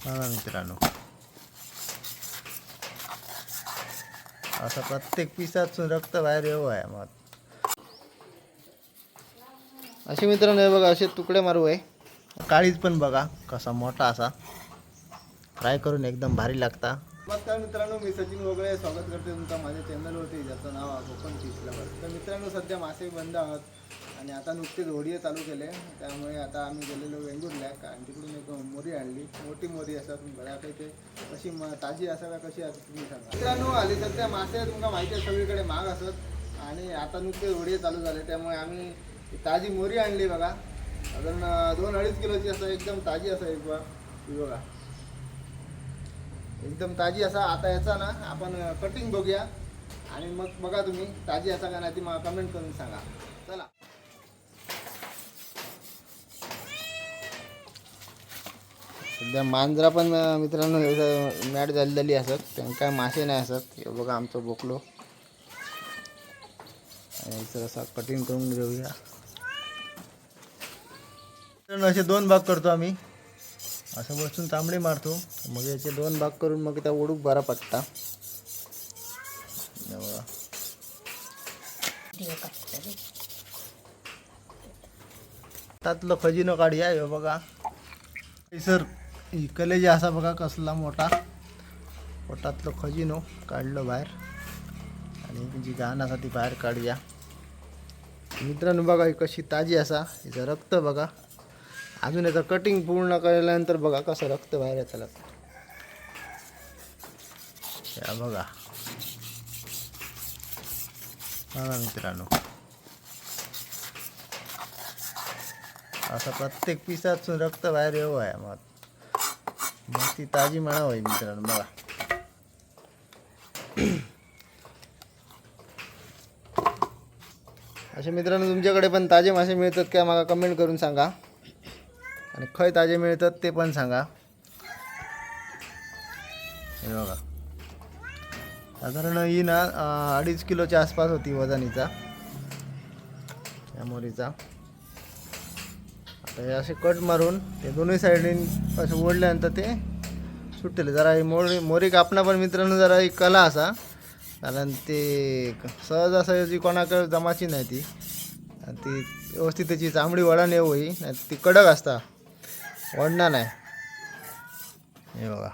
बघा मित्रांनो, असं प्रत्येक पिसातून रक्त बाहेर येऊ आहे. मग असे मित्रांनो हे बघा, असे तुकडे मारू आहे. काळीज पण बघा कसा मोठा असा फ्राय करून एकदम भारी लागता. नमस्कार मित्रांनो, मी सचिन वगळे स्वागत करते तुमचं माझ्या चॅनलवरती, ज्याचं नाव आहे कोकण फिश लवर. तर मित्रांनो, सध्या मासे बंद आहोत आणि आता नुकतेच होडिये चालू केले. त्यामुळे आता आम्ही गेलेलो वेंगुर्ला आणि तिकडून एक मोरी आणली. मोठी मोरी असतात बऱ्यापैकी, कशी ताजी असा का कशी असतात तुम्ही सांगा. मित्रांनो, आली सध्या मासे तुम्हाला माहिती आहे सगळीकडे महाग असत आणि आता नुकतेच होडिये चालू झाले. त्यामुळे आम्ही ताजी मोरी आणली बघा. अजून 2-2.5 किलोची असं एकदम ताजी असं एक बघा, एकदम ताजी असा. आता याचा ना आपण कटिंग बघूया आणि मग बघा तुम्ही ताजी असा का नाही ती मला कमेंट करून सांगा. चला, सध्या मांजरा पण मित्रांनो मॅट झालेली असत, त्यांना काय मासे नाही असत. हे बघा आमचं बोकलो आणि याचं असा कटिंग करून घेऊया. असे 2 भाग करतो आम्ही. असं बसून तांबडी मारतो, मग याचे 2 भाग करून मग त्या ओढूक बरा पट्टा. त्यातलं खजिनो काढूया. हे बघा सर, कलेजे असा बघा कसला मोठा. पोटातलं खजिनो काढलं बाहेर आणि जी घाणासाठी बाहेर काढूया. मित्रांनो बघा ही कशी ताजी असा. हिचं रक्त बघा. अजून याचं कटिंग पूर्ण केल्यानंतर बघा कसं रक्त बाहेर येतं. बघा बघा मित्रांनो, असं प्रत्येक पिसातून रक्त बाहेर येऊ आहे. मग ती ताजी म्हणा होईल मित्रांनो. बघा असे मित्रांनो, तुमच्याकडे पण ताजे मासे मिळतात का मला कमेंट करून सांगा आणि खय ताजे मिळतात ते पण सांगा. हे बघा, साधारण ही ना 2.5 किलोच्या आसपास होती वजनीचा या मोरीचा. आता हे असे कट मारून ते दोन्ही साईडने असं ओढल्यानंतर ते सुटले. जरा ही मोरी कापणं पण मित्रांनो जरा एक कला असा, कारण ते सहजासहजी कोणाकडे जमाची नाही ती. आणि ती व्यवस्थित त्याची चांबडी वळण येऊ होई, नाही ती कडक असता, वळणार नाही. हे बघा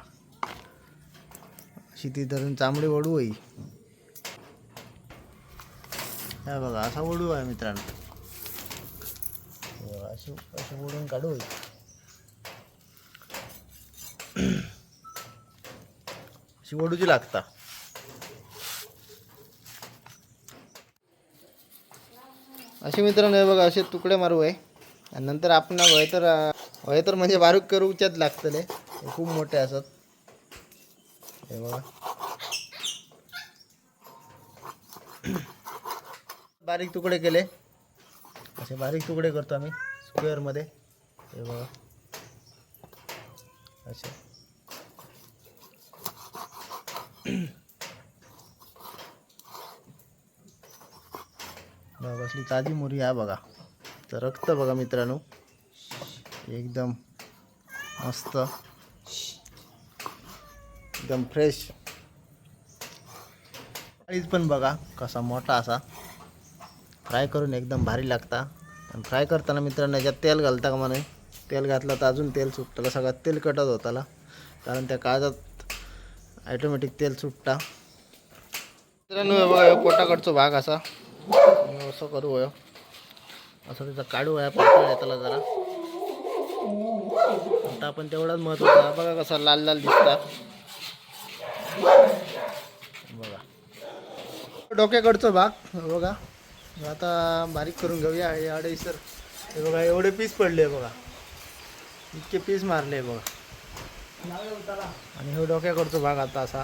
अशी ती धरून चांबडी ओढू होई. हे बघा असा ओढू आहे मित्रांनो. हे बघा अशी अशी ओढून काढू होई. अशी ओढूची लागता. असे मित्रांनो हे बघा असे तुकडे मारू आहे आणि नंतर आपण वय तर म्हणजे बारीक करूच्याच लागतले. हे खूप मोठे असतात. हे बघा बारीक तुकडे केले. असे बारीक तुकडे करतो आम्ही स्क्वेअरमध्ये. हे बघा असे बघा कसली ताजी मोरी आहे बघा. तर रक्त बघा मित्रांनो, एकदम मस्त, एकदम फ्रेश. काळीज पण बघा कसा मोठा असा. फ्राय करून एकदम भारी लागता. आणि फ्राय करताना मित्रांनो याच्यात तेल घालता का म्हणे. तेल घातलं तर अजून तेल सुटतं, सगळ्यात तेल कटत होताला, कारण त्या काळजात ॲटोमॅटिक तेल सुटता. मित्रांनो बघा पोटाकडचा भाग असा असं करू वय असं त्याचा काढू आहे पातळ येताला जरा. पोटा पण तेवढाच महत्त्वाचा. बघा कसा लाल लाल दिसता. बघा डोक्याकडचा भाग बघा. आता बारीक करून घेऊया. हे अडीसर हे बघा एवढे पीस पडले बघा, इतके पीस मारले बघा. आणि हे डोक्याकडचा भाग आता असा.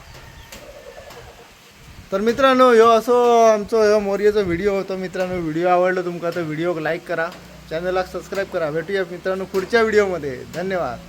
तर मित्रांनो ह्यो असो आमचो ह्यो मोर्याचा व्हिडिओ होतो. मित्रांनो व्हिडिओ आवडला तुमका तर व्हिडिओ लाईक करा, चॅनलला सबस्क्राईब करा. भेटूया मित्रांनो पुढच्या व्हिडिओमध्ये. धन्यवाद.